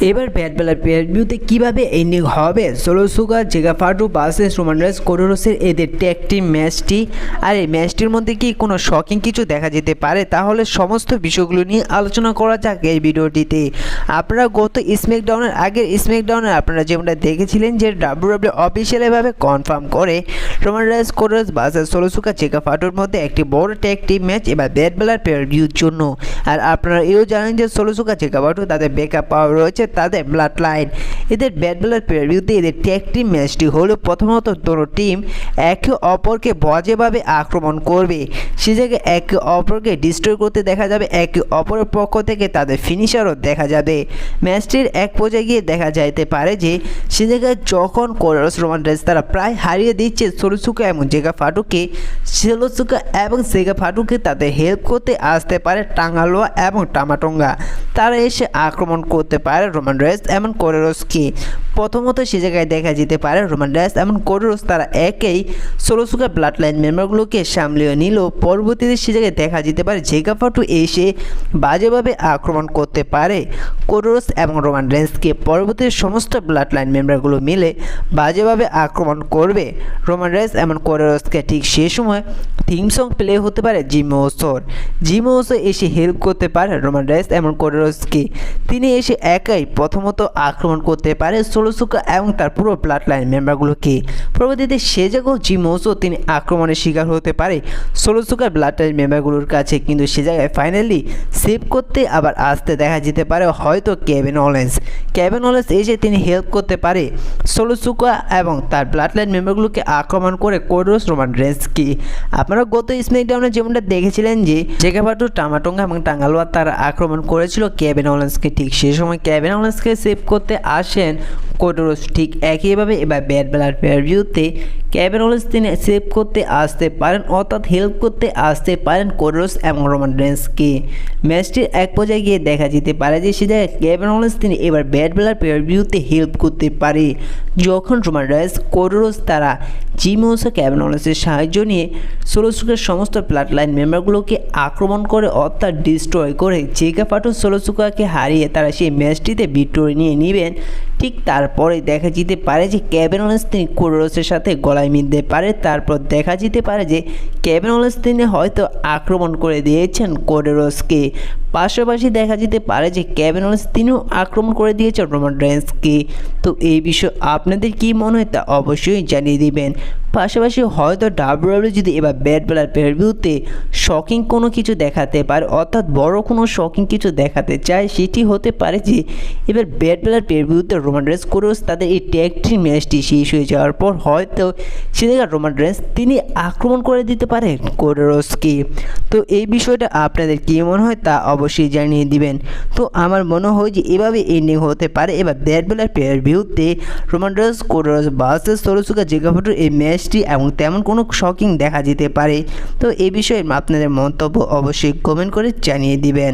এবার ব্যাট বেলার প্রিভিউতে কীভাবে এন্ডিং হবে সোলোসুকা জেগা ফাটু ভার্সেস রোমান রেইন্স কোডি রোডসের এদের ট্যাগ টিম ম্যাচটি। আর এই ম্যাচটির মধ্যে কি কোনো শকিং কিছু দেখা যেতে পারে, তাহলে সমস্ত বিষয়গুলো নিয়ে আলোচনা করা যাক এই ভিডিওটিতে। আপনারা গত স্ম্যাকডাউনের আগের স্ম্যাকডাউনে আপনারা যেমনটা দেখেছিলেন যে ডাব্লিউডাব্লিউ অফিসিয়ালিভাবে কনফার্ম করে Roman Reigns Cody Rhodes versus Solo Sikoa Jacob ফাটুর মধ্যে একটি বড় ট্যাগ টিম ম্যাচ এবার ব্যাট বেলার প্রিভিউর জন্য। আর আপনারা এও জানেন যে সোলোসুকা জেগা ফাটু তাদের ব্যাকআপ পাওয়ার রয়েছে তাদের ব্লাড লাইন। এদের ব্যাট বেলার প্রিভিউতে এদের ট্যাগ টিম ম্যাচটি হলো প্রথমত দুটো টিম একে অপরকে বাজেভাবে আক্রমণ করবে, সে জায়গায় একে অপরকে ডিস্ট্রয় করতে দেখা যাবে, একে অপরের পক্ষ থেকে তাদের ফিনিশারও দেখা যাবে। ম্যাচটির এক পর্যায়ে গিয়ে দেখা যাইতে পারে যে সে জায়গায় যখন কোডি রোডস রোমান রেইন্স তারা প্রায় হারিয়ে দিচ্ছে সোলোসুকা এবং জেগা ফাটুকে, সোলোসুকা এবং জেগা ফাটুকে তাদের হেল্প করতে আসতে পারে টাঙ্গালোয়া এবং টামাটঙ্গা। তারা এসে আক্রমণ করতে পারে রোমান রেইন্স এবং কোডি রোডসকে। প্রথমত সে জায়গায় দেখা যেতে পারে রোমান রেইন্স এবং কোডি রোডস তারা একেই সোলোসুকা ব্লাড লাইন মেম্বারগুলোকে সামলিয়ে নিল। পরবর্তীতে সে জায়গায় দেখা যেতে পারে জেগা ফাটু এসে বাজেভাবে আক্রমণ করতে পারে কোডি রোডস এবং রোমান রেইন্সকে। পরবর্তীতে সমস্ত ব্লাড লাইন মেম্বারগুলো মিলে বাজেভাবে আক্রমণ করবে রোমান রেইন্স এবং কোডি রোডসকে। ঠিক সে সময় থিম সং প্লে হতে পারে জিমি উসোর। জিমি উসো এসে হেল্প করতে পারে রোমান রেইন্স এবং কোডি রোডসকে। তিনি এসে একাই প্রথমত আক্রমণ করতে পারে সোলোসুকা এবং তার পুরো ব্লাড লাইন মেম্বারগুলোকে। পরবর্তীতে সে জায়গায় জিমি উসো তিনি আক্রমণের শিকার হতে পারে সোলোসুকার ব্লাড লাইন মেম্বারগুলোর কাছে, কিন্তু সে জায়গায় ফাইনালি সেভ করতে আবার আসতে দেখা যেতে পারে হয়তো কেভিন ওলেন্স। কেভিন ওলেন্স এসে তিনি হেল্প করতে পারে সোলোসুকা এবং তার ব্লাড লাইন মেম্বারগুলোকে আক্রমণ করে কোডি রোডস রোমান রেইন্সকে। আপনারা গত স্ম্যাকডাউনে যেমনটা দেখেছিলেন যে জেগা ফাটু টামাটঙ্গা এবং টাঙ্গালোয়া তারা আক্রমণ করেছিল কেভিন ওলেন্সকে। ঠিক সেই সময় কেভিন ওলেন্সকে সেভ করতে আসেন কোডি রোডস। ঠিক একইভাবে এবার ব্যাট বেলার প্রিভিউতে কেভিন ওলেন্স তিনি সেভ করতে আসতে পারেন, অর্থাৎ হেল্প করতে আসতে পারেন কোডি রোডস এবং রোমান রেইন্সকে। ম্যাচটির এক পর্যায়ে গিয়ে দেখা যেতে পারে যে সে জায়গায় কেভিন ওলেন্স তিনি এবার ব্যাট বেলার প্রিভিউতে হেল্প করতে পারে যখন রোমান রেইন্স কোডি রোডস তারা জিমি উসো কেভিন ওলেন্সের সাহায্য নিয়ে সোলোসুকার সমস্ত ব্লাড লাইন মেম্বারগুলোকে আক্রমণ করে অর্থাৎ ডিস্ট্রয় করে জেগা ফাটু সোলোসুকাকে হারিয়ে তারা সেই ম্যাচটিতে ভিক্টোরি নিয়ে নেবেন। ঠিক তারপরে দেখা যেতে পারে যে কেভিন ওলেন্স তিনি কোডি রোডসের সাথে গলায় মিলতে পারে। তারপর দেখা যেতে পারে যে কেভিন ওলেন্স তিনি হয়তো আক্রমণ করে দিয়েছেন কোডি রোডসকে। পাশাপাশি দেখা যেতে পারে যে কেভিন ওলেন্স তিনিও আক্রমণ করে দিয়েছেন রোমান রেইন্সকে। তো এই বিষয়ে আপনাদের কী মনে হয় তা অবশ্যই জানিয়ে দিবেন। পাশাপাশি হয়তো ডাব্লিউডাব্লিউ যদি এবার ব্যাট বেলার প্রিভিউতে শকিং কোনো কিছু দেখাতে পারে, অর্থাৎ বড় কোনো শকিং কিছু দেখাতে চায়, সেটি হতে পারে যে এবার ব্যাট বেলার প্রিভিউতে রোমান রেইন্স কোডি রোডস তাদের এই ট্যাগ টিম ম্যাচটি শেষ হয়ে যাওয়ার পর হয়তো সে জায়গায় রোমান রেইন্স তিনি আক্রমণ করে দিতে পারে কোডি রোডসকে। তো এই বিষয়টা আপনাদের কী মনে হয় তা অবশ্যই জানিয়ে দিবেন। তো আমার মনে হয় যে এভাবে এন্ডিং হতে পারে এবার ব্যাট বেলার প্রিভিউতে Roman Reigns Cody Rhodes versus Solo Sikoa Jacob ফাটুর এই ম্যাচটি, এবং তেমন কোনো শকিং দেখা যেতে পারে। তো এই বিষয়ে আপনাদের মন্তব্য অবশ্যই কমেন্ট করে জানিয়ে দিবেন।